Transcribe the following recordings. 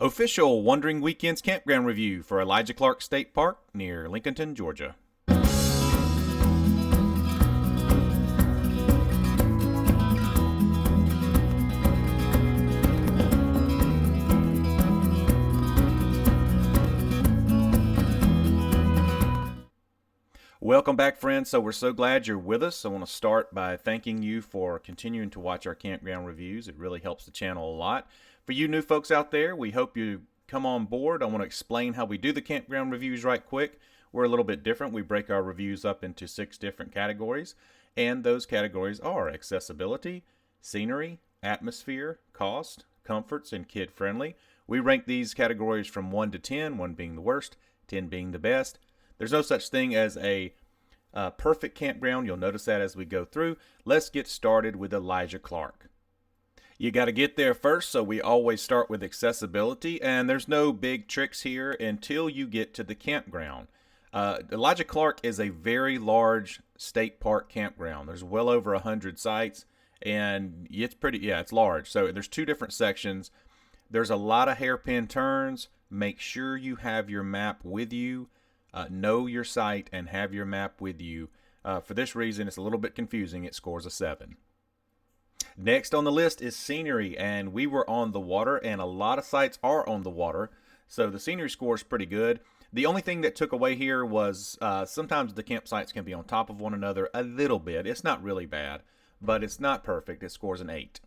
Official Wandering Weekends Campground Review for Elijah Clark State Park near Lincolnton, Georgia. Welcome back, friends. So we're so glad you're with us. I want to start by thanking you for continuing to watch our campground reviews. It really helps the channel a lot. For you new folks out there, we hope you come on board. I want to explain how we do the campground reviews right quick. We're a little bit different. We break our reviews up into 6 different categories, and those categories are accessibility, scenery, atmosphere, cost, comforts, and kid-friendly. We rank these categories from 1 to 10, 1 being the worst, 10 being the best. There's no such thing as a perfect campground. You'll notice that as we go through. Let's get started with Elijah Clark. You got to get there first, so we always start with accessibility, and there's no big tricks here until you get to the campground. Elijah Clark is a very large state park campground. There's well over 100 sites, and it's large. So there's 2 different sections. There's a lot of hairpin turns. Make sure you have your map with you. Know your site and have your map with you. For this reason, it's a little bit confusing. It scores a 7. Next on the list is scenery, and we were on the water, and a lot of sites are on the water, so the scenery score is pretty good. The only thing that took away here was sometimes the campsites can be on top of one another a little bit. It's not really bad, but it's not perfect. It scores an 8.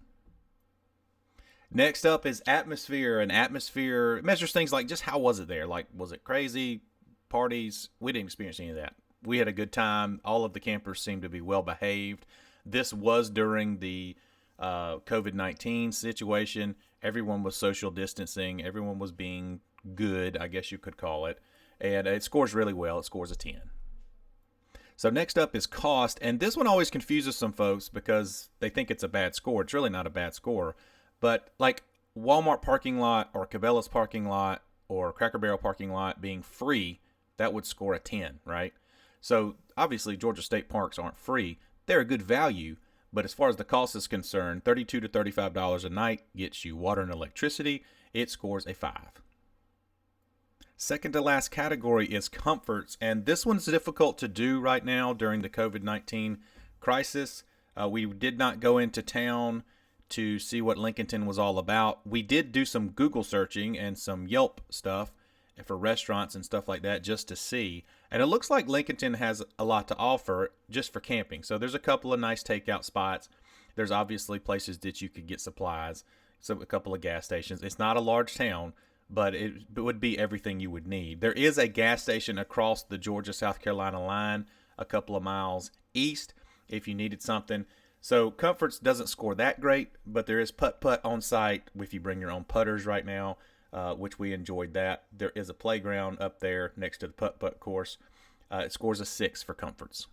Next up is atmosphere, and atmosphere measures things like just how was it there? Like, was it crazy? Parties? We didn't experience any of that. We had a good time. All of the campers seemed to be well behaved. This was during the COVID-19 situation. Everyone was social distancing. Everyone was being good, I guess you could call it. And it scores really well. It scores a 10. So next up is cost. And this one always confuses some folks because they think it's a bad score. It's really not a bad score. But like Walmart parking lot or Cabela's parking lot or Cracker Barrel parking lot being free, that would score a 10, right? So obviously Georgia State Parks aren't free. They're a good value, but as far as the cost is concerned, $32 to $35 a night gets you water and electricity. It scores a 5. Second to last category is comforts, and this one's difficult to do right now during the COVID-19 crisis. We did not go into town to see what Lincolnton was all about. We did do some Google searching and some Yelp stuff for restaurants and stuff like that just to see. And it looks like Lincolnton has a lot to offer just for camping. So there's a couple of nice takeout spots. There's obviously places that you could get supplies. So a couple of gas stations. It's not a large town, but it would be everything you would need. There is a gas station across the Georgia-South Carolina line a couple of miles east if you needed something. So Comforts doesn't score that great, but there is putt-putt on site if you bring your own putters right now. Which we enjoyed that. There is a playground up there next to the putt-putt course. It scores a 6 for Comforts.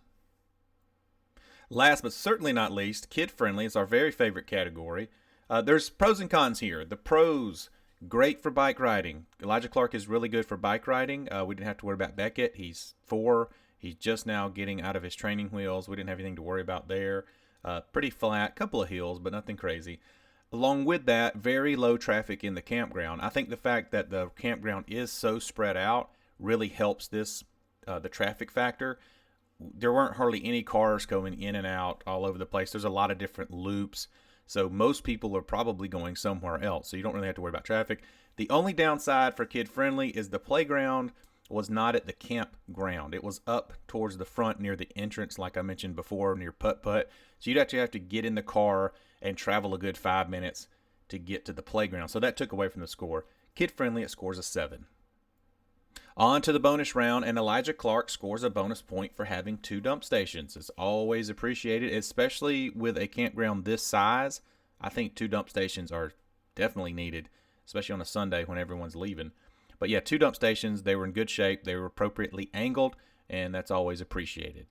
Last but certainly not least, kid-friendly is our very favorite category. There's pros and cons here. The pros, great for bike riding. Elijah Clark is really good for bike riding. We didn't have to worry about Beckett. He's 4. He's just now getting out of his training wheels. We didn't have anything to worry about there. Pretty flat, couple of hills, but nothing crazy. Along with that, very low traffic in the campground. I think the fact that the campground is so spread out really helps this, the traffic factor. There weren't hardly any cars going in and out all over the place. There's a lot of different loops. So most people are probably going somewhere else. So you don't really have to worry about traffic. The only downside for kid-friendly is the playground was not at the campground. It was up towards the front near the entrance, like I mentioned before, near putt-putt. So you'd actually have to get in the car and travel a good 5 minutes to get to the playground. So that took away from the score. Kid-friendly, it scores a 7. On to the bonus round, and Elijah Clark scores a bonus point for having 2 dump stations. It's always appreciated, especially with a campground this size. I think 2 dump stations are definitely needed, especially on a Sunday when everyone's leaving. But yeah, 2 dump stations, they were in good shape, they were appropriately angled, and that's always appreciated.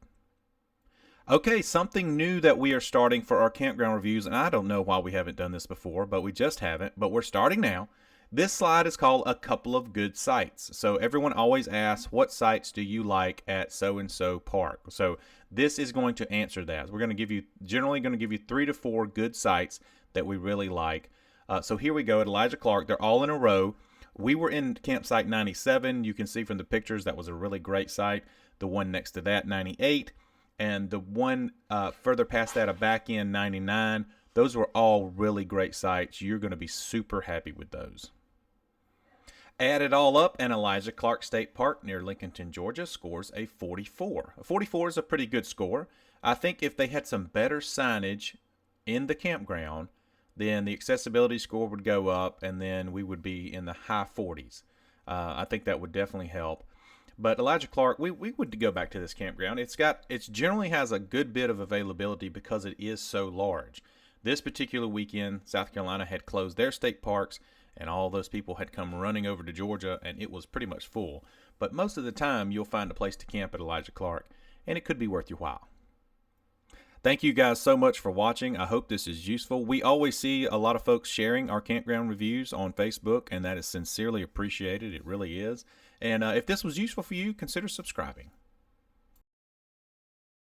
Okay, something new that we are starting for our campground reviews, and I don't know why we haven't done this before, but we just haven't, but we're starting now. This slide is called A Couple of Good Sites. So everyone always asks, what sites do you like at so-and-so park? So this is going to answer that. We're going to generally going to give you 3 to 4 good sites that we really like. So here we go at Elijah Clark. They're all in a row. We were in campsite 97. You can see from the pictures that was a really great site. The one next to that, 98. And the one further past that, a back end 99. Those were all really great sites. You're going to be super happy with those. Add it all up, and Elijah Clark State Park near Lincolnton, Georgia scores a 44. A 44 is a pretty good score. I think if they had some better signage in the campground, then the accessibility score would go up, and then we would be in the high 40s. I think that would definitely help. But Elijah Clark, we would go back to this campground. It generally has a good bit of availability because it is so large. This particular weekend, South Carolina had closed their state parks, and all those people had come running over to Georgia, and it was pretty much full. But most of the time, you'll find a place to camp at Elijah Clark, and it could be worth your while. Thank you guys so much for watching. I hope this is useful. We always see a lot of folks sharing our campground reviews on Facebook, and that is sincerely appreciated. It really is. And if this was useful for you, consider subscribing.